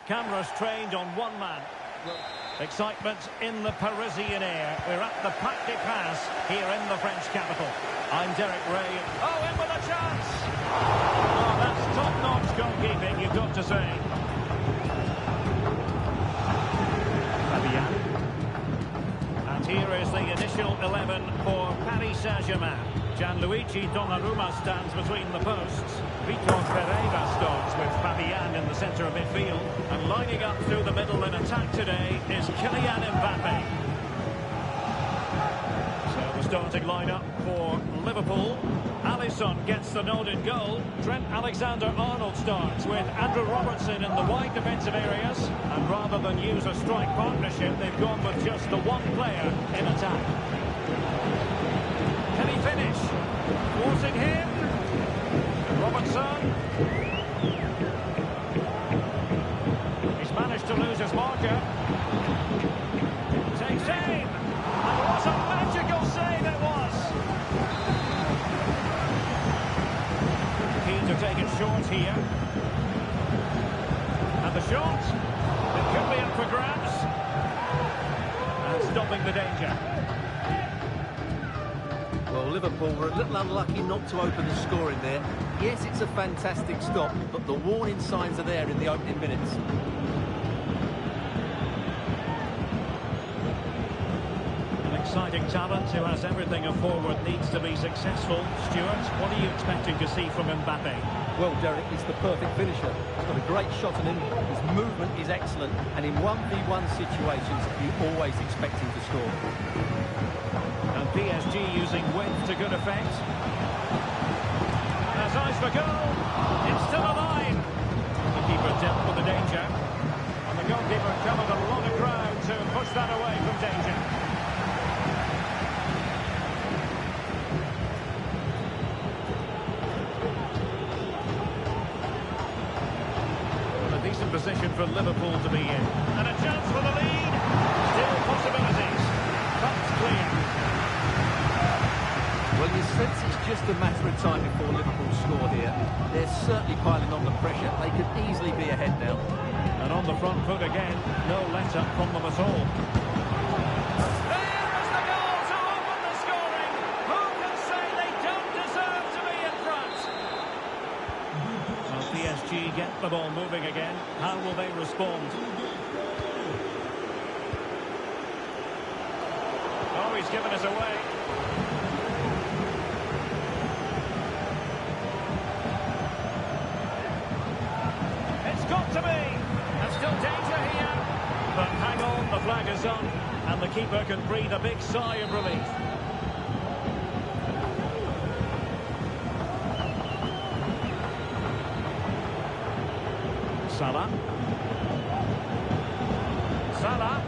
Cameras trained on one man. Excitement in the Parisian air. We're at the Parc des Princes here in the French capital. I'm Derek Ray. Oh, in with a chance! Oh, that's top-notch goalkeeping, you've got to say. Fabian. And here is the initial 11 for Paris Saint-Germain. Gianluigi Donnarumma stands between the posts. Vitor Pereira starts with Fabian in the centre of midfield. And lining up through the middle in attack today is Kylian Mbappe. So the starting lineup for Liverpool. Alisson gets the nod in goal. Trent Alexander-Arnold starts with Andrew Robertson in the wide defensive areas. And rather than use a strike partnership, they've gone with just the one player in attack. Can he finish? Forcing him. Robertson. He's managed to lose his marker. Takes aim. And what a magical save it was. Keen to take it short here. And the shot. It could be up for grabs. And stopping the danger. Well, Liverpool were a little unlucky not to open the scoring there. Yes, it's a fantastic stop, but the warning signs are there in the opening minutes. An exciting talent who has everything a forward needs to be successful. Stuart, what are you expecting to see from Mbappe? Well, Derek, he's the perfect finisher. He's got a great shot on him, his movement is excellent, and in 1v1 situations, you always expect him to score. And PSG using width to good effect. Has eyes for goal. It's still alive. The keeper dealt with the danger. And the goalkeeper covered a lot of ground to push that away from danger. A decent position for Liverpool to be in. And a chance for the lead. Still possibilities. Cuts clear. Well, you sense it's just a matter of time before Liverpool score here. They're certainly piling on the pressure. They could easily be ahead now. And on the front foot again, no let-up from them at all. There is the goal to open the scoring. Who can say they don't deserve to be in front? Well, PSG get the ball moving again. How will they respond? Oh, he's given us away. Got to be. There's still danger here. But hang on, the flag is on. And the keeper can breathe a big sigh of relief. Salah. Salah.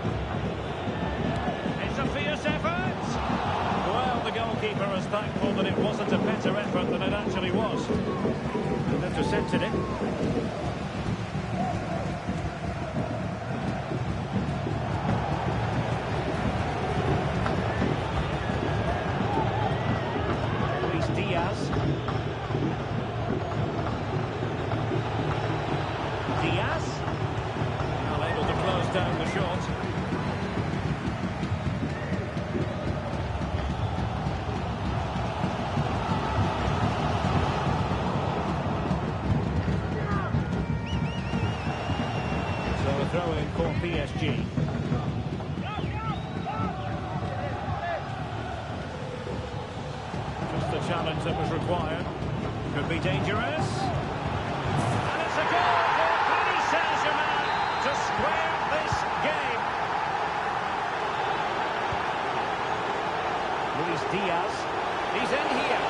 It's a fierce effort. Well, the goalkeeper is thankful that it wasn't a better effort than it actually was. And intercepted it. Diaz, well able to close down the shot. So a throw in for PSG. Just the challenge that was required. Could be dangerous. And it's a goal for Paris Saint-Germain to square this game. Luis Diaz. He's in here.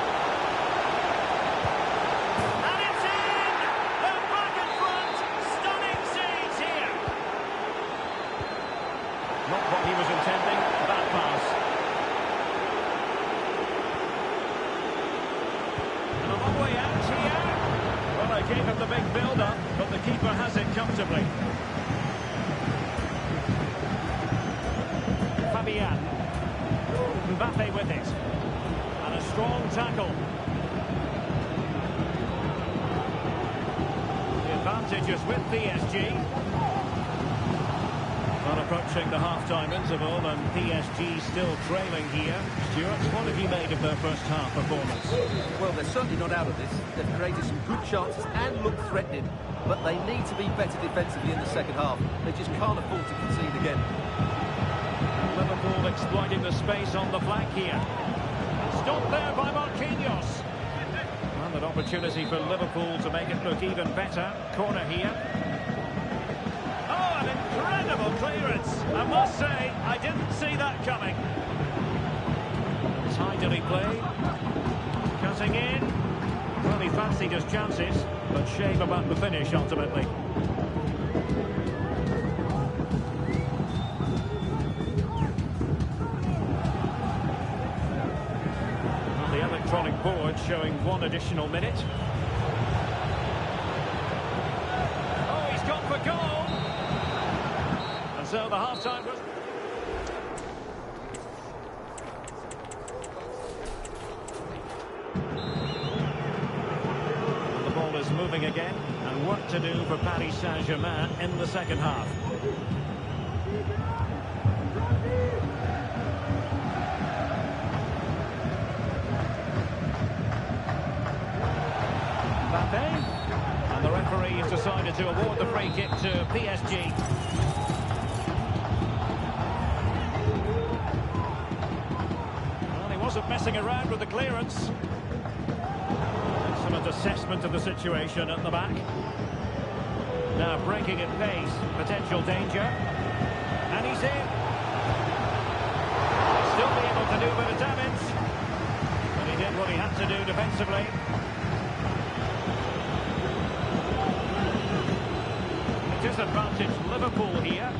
And it's in! They're back in front. Stunning scenes here. Not what he was intending. Bad pass. And a long way out here. Well, they gave him the big build-up, but the keeper has it comfortably. Fabian. Mbappe with it. And a strong tackle. The advantage is with PSG. Well, approaching the half-time interval and PSG still trailing here. Stuart, what have you made of their first half performance? Well, they're certainly not out of this. They've created some good chances and looked threatening, but they need to be better defensively in the second half. They just can't afford to concede again. Liverpool exploiting the space on the flank here. Stopped there by Marquinhos. And an opportunity for Liverpool to make it look even better. Corner here. Oh, an incredible clearance. I must say, I didn't see that coming. Tidily played. Cutting in. Well, he fancied his chances, but shame about the finish ultimately. The electronic board showing 1 additional minute. Oh, he's gone for goal! And so the half-time was... And the ball is moving again, and work to do for Paris Saint-Germain in the second half. And the referee has decided to award the free kick to PSG. Well, he wasn't messing around with the clearance. Excellent assessment of the situation at the back. Now breaking at pace, potential danger. And he's in. Still be able to do a bit of damage. But he did what he had to do defensively. Disadvantage Liverpool here.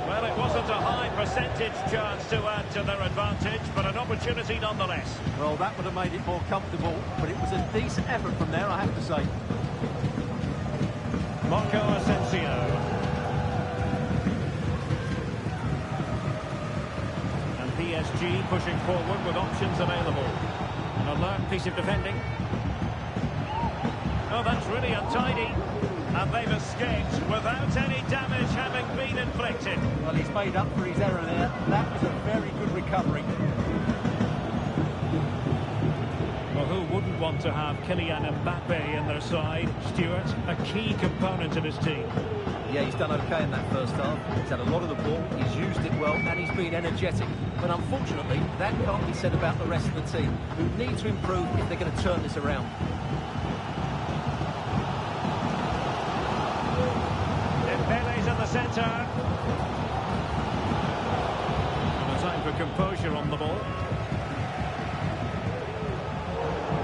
Well, it wasn't a high percentage chance to add to their advantage, but an opportunity nonetheless. Well, that would have made it more comfortable, but it was a decent effort from there, I have to say. Marco Asensio. And PSG pushing forward with options available. An alert piece of defending. Oh, that's really untidy. And they've escaped without any damage having been inflicted. Well, he's made up for his error there. That was a very good recovery. Well, who wouldn't want to have Kylian Mbappe in their side? Stuart, a key component of his team. Yeah, he's done okay in that first half. He's had a lot of the ball, he's used it well, and he's been energetic. But unfortunately, that can't be said about the rest of the team, who need to improve if they're going to turn this around. Dembele's in the centre. And a time for composure on the ball.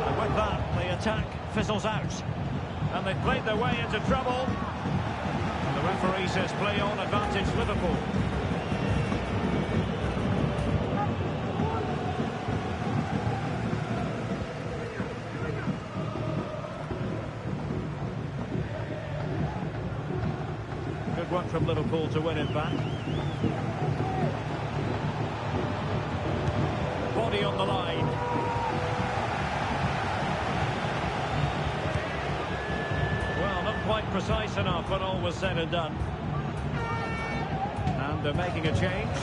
And with that, the attack fizzles out. And they've played their way into trouble. And the referee says play on, advantage Liverpool. Good work from Liverpool to win it back. Body on the line. Well, not quite precise enough when all was said and done. And they're making a change.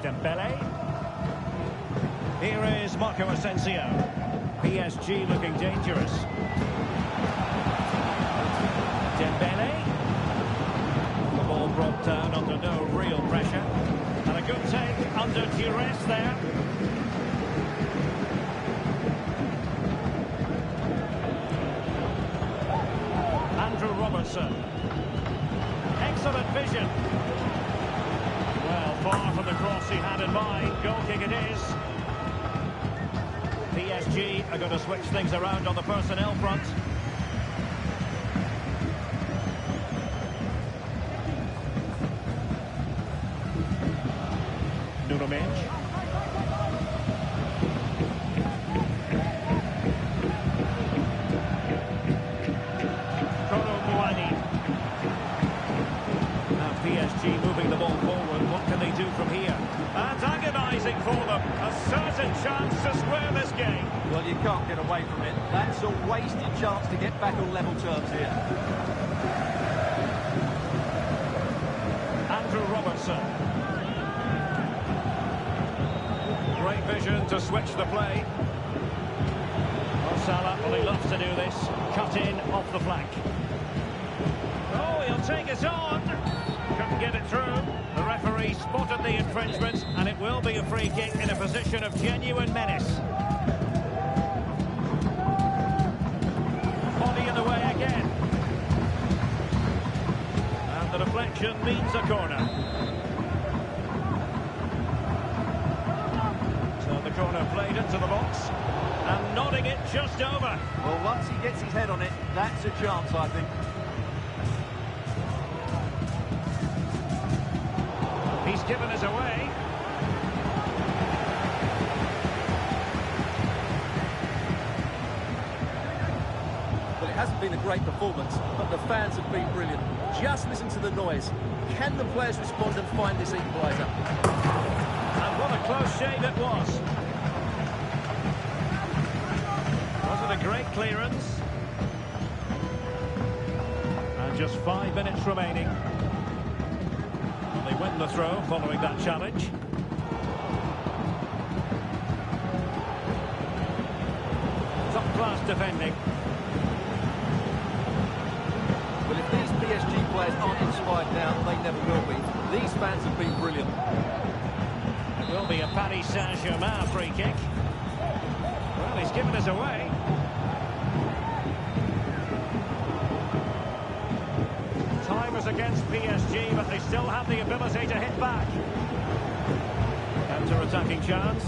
Dembele. Here is Marco Asensio. PSG looking dangerous. Dembele. The ball brought down under no real pressure. And a good take under duress there. Andrew Robertson. Excellent vision. Well, far from the cross he had in mind. Goal kick it is. PSG are going to switch things around on the personnel front. Nuno Mendes. PSG moving the ball forward. What can they do from here? for them. A certain chance to square this game. Well, you can't get away from it. That's a wasted chance to get back on level terms here. Andrew Robertson. Great vision to switch the play. Well, Salah, well, he loves to do this. Cut in off the flank. Oh, he'll take it on. Couldn't get it through. The referee spotted the infringement, and it will be a free kick in a position of genuine menace. Body in the way again. And the deflection means a corner. So the corner played into the box, and nodding it just over. Well, once he gets his head on it, that's a chance, I think. He's given us away. Well, it hasn't been a great performance, but the fans have been brilliant. Just listen to the noise. Can the players respond and find this equaliser? And what a close shave it was. Wasn't a great clearance. And just 5 minutes remaining. They win the throw following that challenge. Top-class defending. Well, if these PSG players aren't inspired now, they never will be. These fans have been brilliant. It will be a Paris Saint-Germain free kick. Well, he's given us away. Time is against PSG, but they still have the ability to hit back. Counter-attacking chance.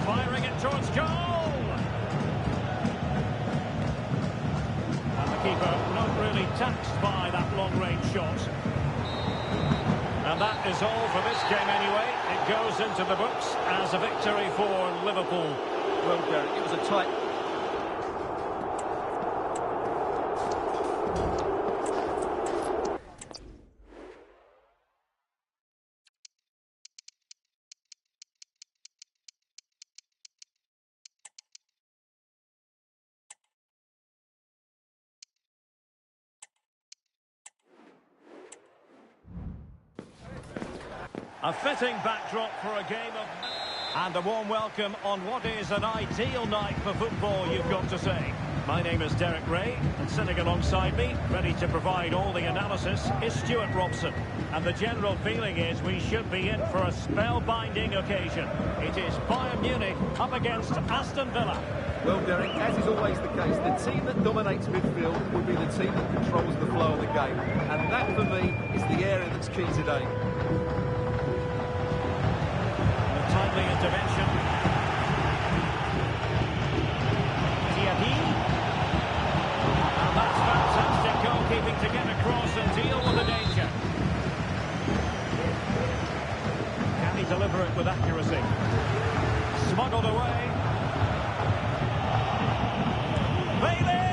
Firing it towards goal. And the keeper not really taxed by that long-range shot. And that is all for this game anyway. It goes into the books as a victory for Liverpool. Well, Derek, it was a tight... A fitting backdrop for a game of... And a warm welcome on what is an ideal night for football, you've got to say. My name is Derek Ray, and sitting alongside me, ready to provide all the analysis, is Stuart Robson. And the general feeling is we should be in for a spellbinding occasion. It is Bayern Munich up against Aston Villa. Well, Derek, as is always the case, the team that dominates midfield will be the team that controls the flow of the game. And that, for me, is the area that's key today. Timely intervention. Tiahi. And that's fantastic goalkeeping to get across and deal with the danger. Can he deliver it with accuracy? Smuggled away. Bailey!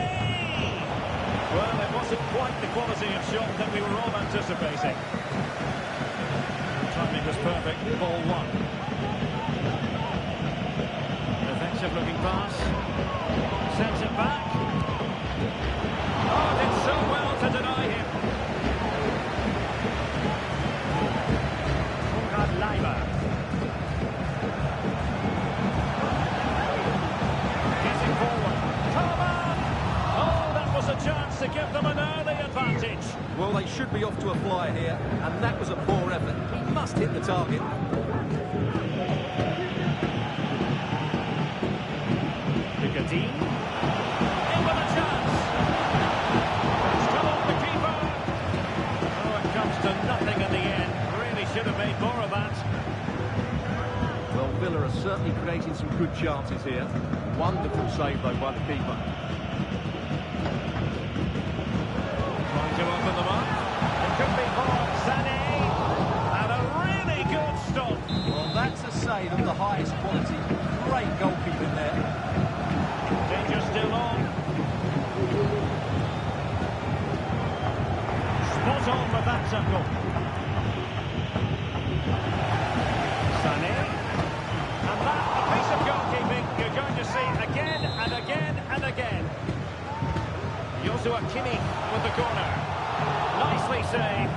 Well, it wasn't quite the quality of shot that we were all anticipating. Timing was perfect. Ball one. Looking pass, sends it back. Oh, did so well to deny him. Konrad Leiber. Getting forward. Coman! Oh, that was a chance to give them an early advantage. Well, they should be off to a flyer here, and that was a poor effort. He must hit the target. In with a chance. It's come off the keeper. Oh, it comes to nothing in the end. Really should have made more of that. Well, Villa are certainly creating some good chances here. Wonderful save, though, by the keeper. Trying to open them up. It could be more. Sané. And a really good stop. Well, that's a save of the highest quality. Great goalkeeping there. Danger still on. Spot on with that tackle. to Hakimi with the corner. Nicely saved.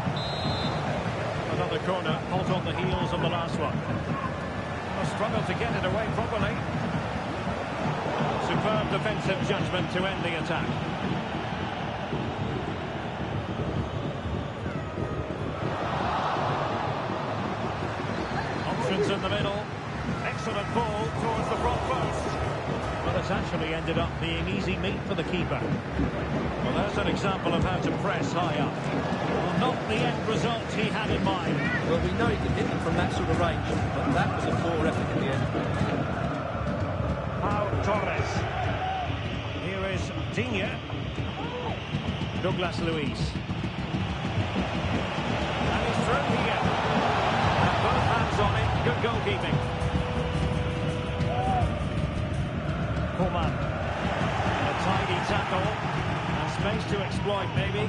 Another corner, hot on the heels of the last one. A struggle to get it away properly. Superb defensive judgment to end the attack. Options in the middle. Excellent ball towards the front post. Well, it's actually ended up being easy meat for the keeper. Well, there's an example of how to press high up. Well, not the end result he had in mind. Well, we know he can hit them from that sort of range, but that was a poor effort in the end. Pau Torres. Here is Digne. Douglas Luiz. And he's through here. And both hands on it. Good goalkeeping. Coman. A tidy tackle. And space to exploit, maybe.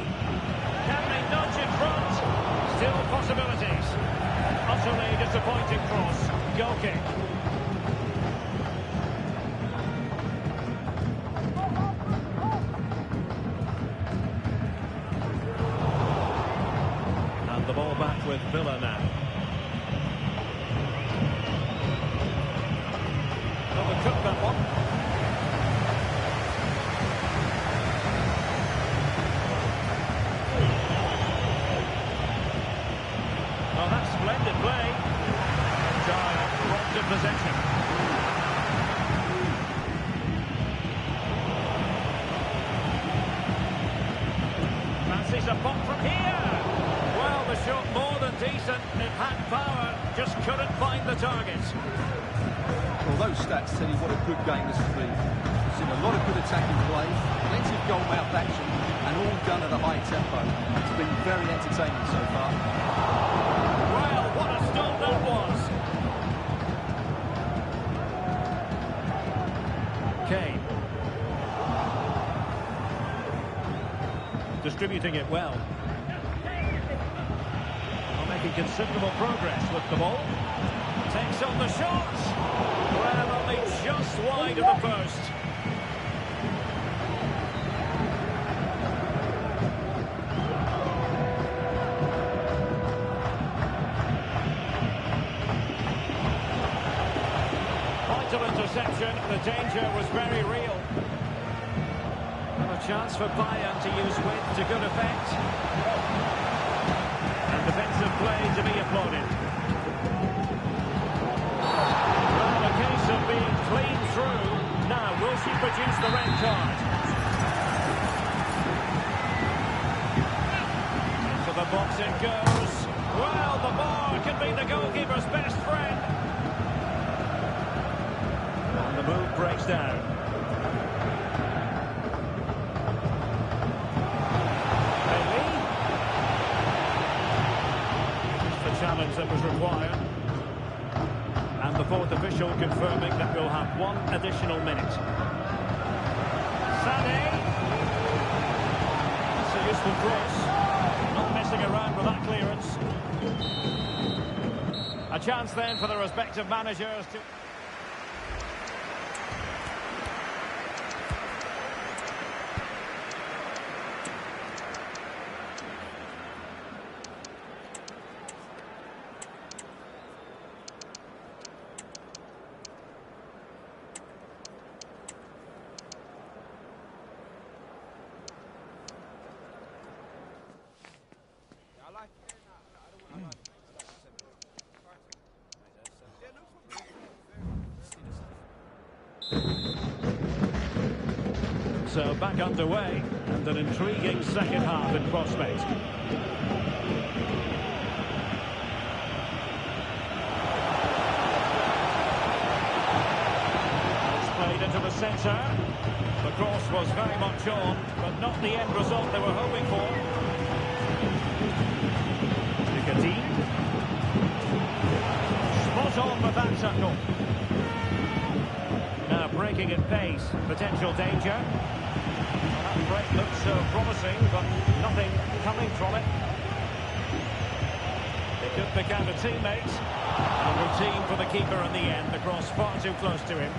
Can they nudge in front? Still possibilities. Utterly disappointing cross. Goal kick. And the ball back with Villa now. Overcooked that one. Oh, that's splendid play. Giant robbed of possession. Fancies a pop from here. Well, the shot more than decent. It had power, just couldn't find the target. Well, those stats tell you what a good game this has been. We've seen a lot of good attacking play, plenty of goal-mouth action, and all done at a high tempo. It's been very entertaining so far. Well, what a stop that was. Kane. Distributing it well. Making considerable progress with the ball. Takes on the shot. Well, only just wide of the post. Vital interception. The danger was very real. And a chance for Bayern to use width to good effect. Defensive play to be applauded. Well, a case of being clean through. Now, will she produce the red card? Into the box it goes. Well, the bar can be the goalkeeper's best friend. And the move breaks down. Challenge that was required, and the fourth official confirming that we'll have one additional minute. Sané, that's a useful cross, not messing around with that clearance. A chance then for the respective managers to... So back underway, and an intriguing second half in prospect. It's played into the centre. The cross was very much on, but not the end result they were hoping for. Nicotine. Spot on with that tackle. Now breaking at pace, potential danger. That break looks so promising, but nothing coming from it. They could pick out a teammate. A routine for the keeper in the end. The cross far too close to him.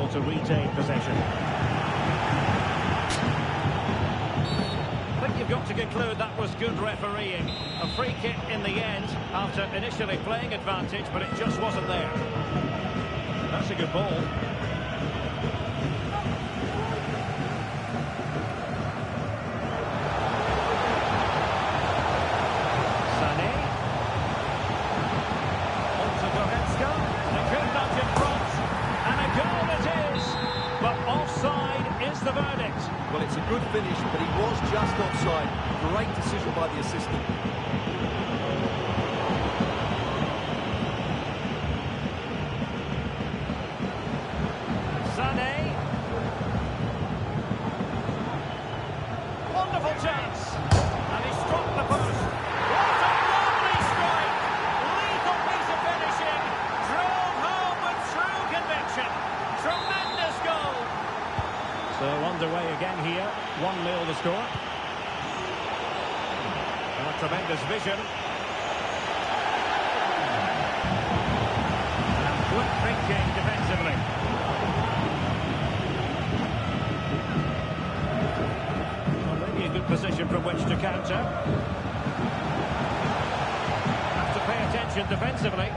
able to retain possession. I think you've got to conclude that was good refereeing. A free kick in the end after initially playing advantage, but it just wasn't there. That's a good ball. The verdict. Well, it's a good finish, but he was just offside. Great decision by the assistant. Sané. Wonderful chance. And he struck the post. What a lovely strike. Lethal piece of finishing. Drove home with true conviction. Tremendous goal. So underway again here, 1-0 the score. And a tremendous vision. And quick thinking defensively. Well, maybe a good position from which to counter. Have to pay attention defensively.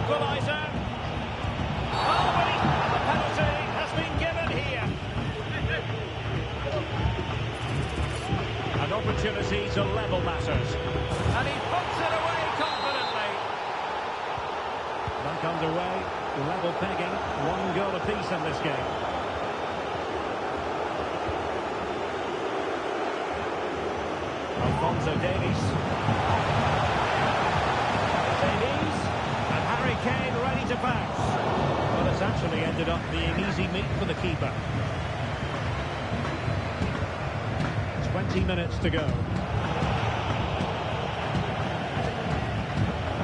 Equaliser. Oh, but the penalty has been given here. An opportunity to level matters. And he puts it away confidently. Back underway, level pegging, 1 goal apiece in this game. Alphonso Davies. Kane ready to pass. Well, it's actually ended up being easy meat for the keeper. 20 minutes to go.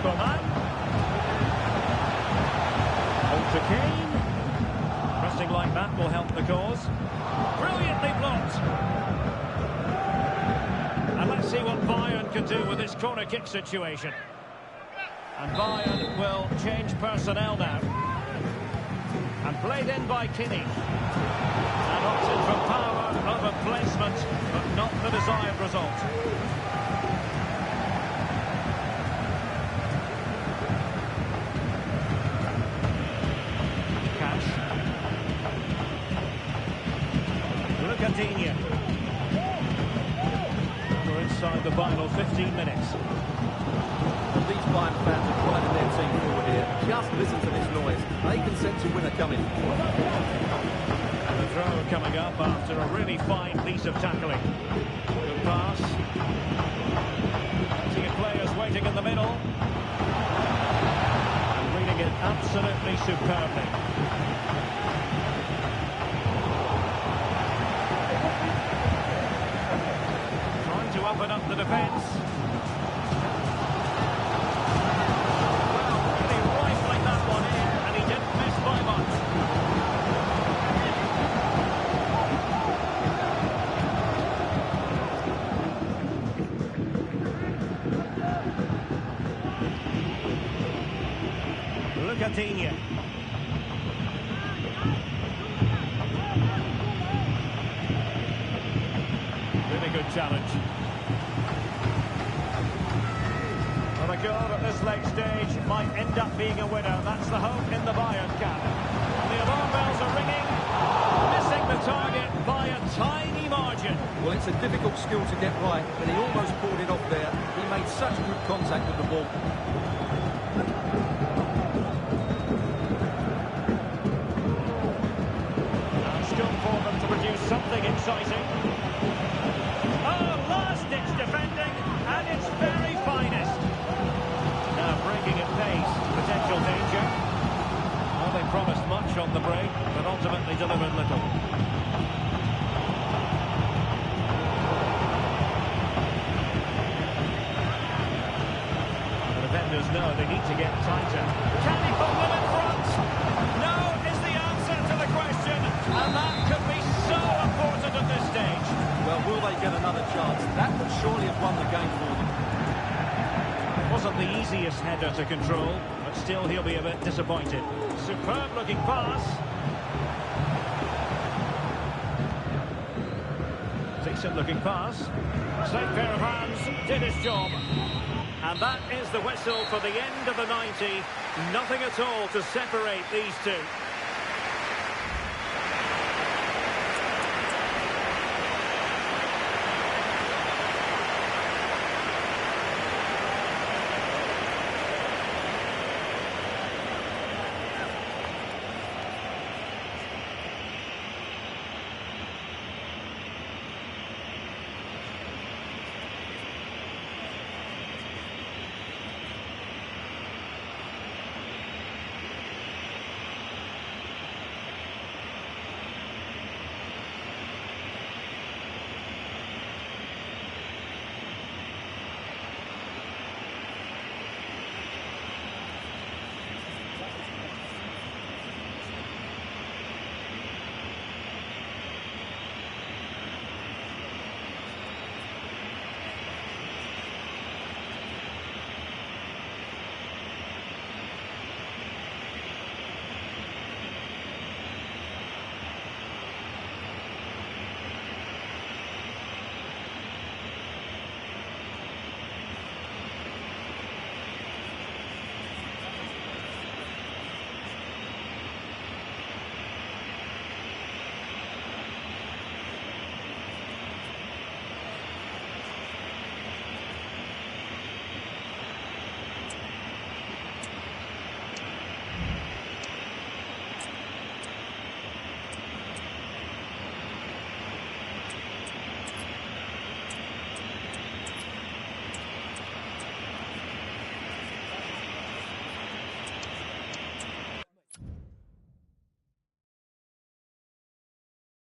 Coman. On to Kane. Pressing like that will help the cause. Brilliantly blocked. And let's see what Bayern can do with this corner kick situation. And Bayern will change personnel now. And played in by Kinney. And opted for power over placement, but not the desired result. Cash. Lucadinha. We're inside the final 15 minutes. These Bayern fans are driving their team forward here. Just listen to this noise. They can sense a winner coming. And the throw coming up after a really fine piece of tackling. Good pass. See players waiting in the middle. And reading it absolutely superbly. Trying to open up the defence. Lucadinha. Really good challenge. Well, a goal at this late stage might end up being a winner. That's the hope in the Bayern camp. The alarm bells are ringing. Missing the target by a tiny margin. Well, it's a difficult skill to get right, but he almost pulled it off there. He made such good contact with the ball. For them to produce something exciting. Oh, last-ditch defending at its very finest. Now breaking at pace, potential danger. Well, they promised much on the break, but ultimately delivered little. The defenders know they need to get tighter. Can he put them in front? No is the answer to the question, and that easiest header to control, but still he'll be a bit disappointed. Superb looking pass. Decent looking pass. Safe pair of hands, did his job. And that is the whistle for the end of the 90. Nothing at all to separate these two.